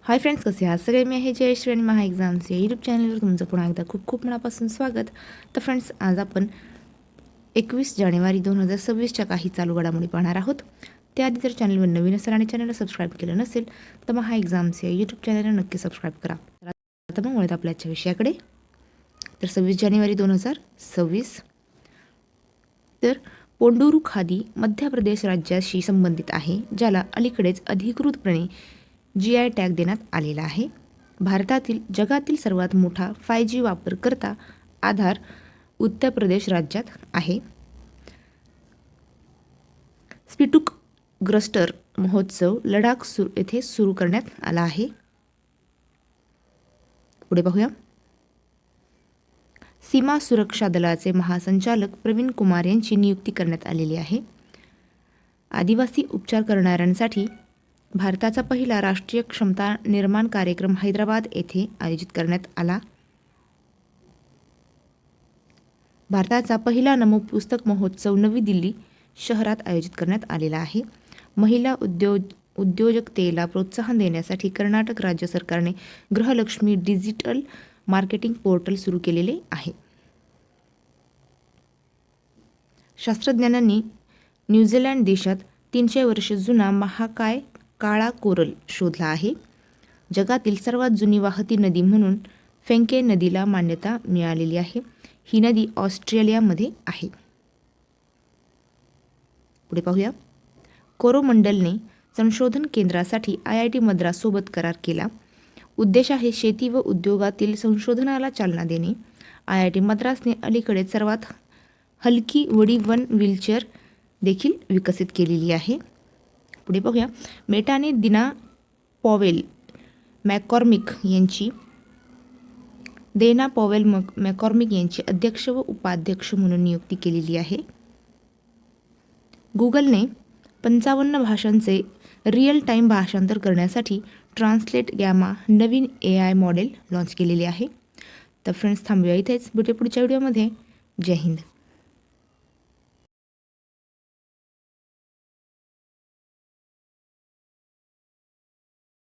Hi friends, कसे आहात सगळे? मी आहे जयश्री आणि महा एक्झाम्स या यूट्यूब चॅनलवर तुमचं पुन्हा एकदा खूप खूप मनापासून स्वागत. तर फ्रेंड्स, आज आपण 21 जानेवारी 2026च्या काही चालू घडामोडी पाहणार आहोत. त्याआधी जर चॅनलवर नवीन असेल आणि चॅनलला सबस्क्राईब केलं नसेल तर महा एक्झाम्स या यूट्यूब चॅनलला नक्की सबस्क्राईब करा. आता मग वळत आपल्या आजच्या विषयाकडे. तर 26 जानेवारी 2026 तर पोंडुरू खादी मध्य प्रदेश राज्याशी संबंधित आहे, ज्याला अलीकडेच अधिकृतपणे GI टॅग देण्यात आलेला आहे. भारतातील जगातील सर्वात मोठा 5G वापरकर्ता आधार उत्तर प्रदेश राज्यात आहे. स्पिटुक ग्रस्टर महोत्सव लडाख येथे सुरू करण्यात आला आहे. पुढे पाहूया. सीमा सुरक्षा दलाचे महासंचालक प्रवीण कुमार यांची नियुक्ती करण्यात आलेली आहे. आदिवासी उपचार करणाऱ्यांसाठी भारताचा पहिला राष्ट्रीय क्षमता निर्माण कार्यक्रम हैदराबाद येथे आयोजित करण्यात आला. भारताचा पहिला नमो पुस्तक महोत्सव नवी दिल्ली शहरात आयोजित करण्यात आलेला आहे. महिला उद्योजकतेला प्रोत्साहन देण्यासाठी कर्नाटक राज्य सरकारने गृहलक्ष्मी डिजिटल मार्केटिंग पोर्टल सुरू केलेले आहे. शास्त्रज्ञांनी न्यूझीलंड देशात 300 वर्ष जुना महाकाय काळा कोरल शोधला आहे. जगातील सर्वात जुनी वाहती नदी म्हणून फेंके नदीला मान्यता मिळालेली आहे. ही नदी ऑस्ट्रेलियामध्ये आहे. पुढे पाहूया. कोरोमंडलने संशोधन केंद्रासाठी IIT मद्रास सोबत करार केला. उद्देश आहे शेती व उद्योगातील संशोधनाला चालना देणे. IIT मद्रासने अलीकडे सर्वात हलकी वडी वन व्हीलचेअर देखील विकसित केलेली आहे. पुढे पाहूया. मेटाने देना पॉवेल मॅकॉर्मिक यांची अध्यक्ष व उपाध्यक्ष म्हणून नियुक्ती केलेली आहे. गुगलने 55 भाषांचे रिअल टाईम भाषांतर करण्यासाठी ट्रान्सलेट गॅमा नवीन AI मॉडेल लॉन्च केलेले आहे. तर फ्रेंड्स, थांबूया इथेच. भेटूया पुढच्या व्हिडिओमध्ये. जय हिंद.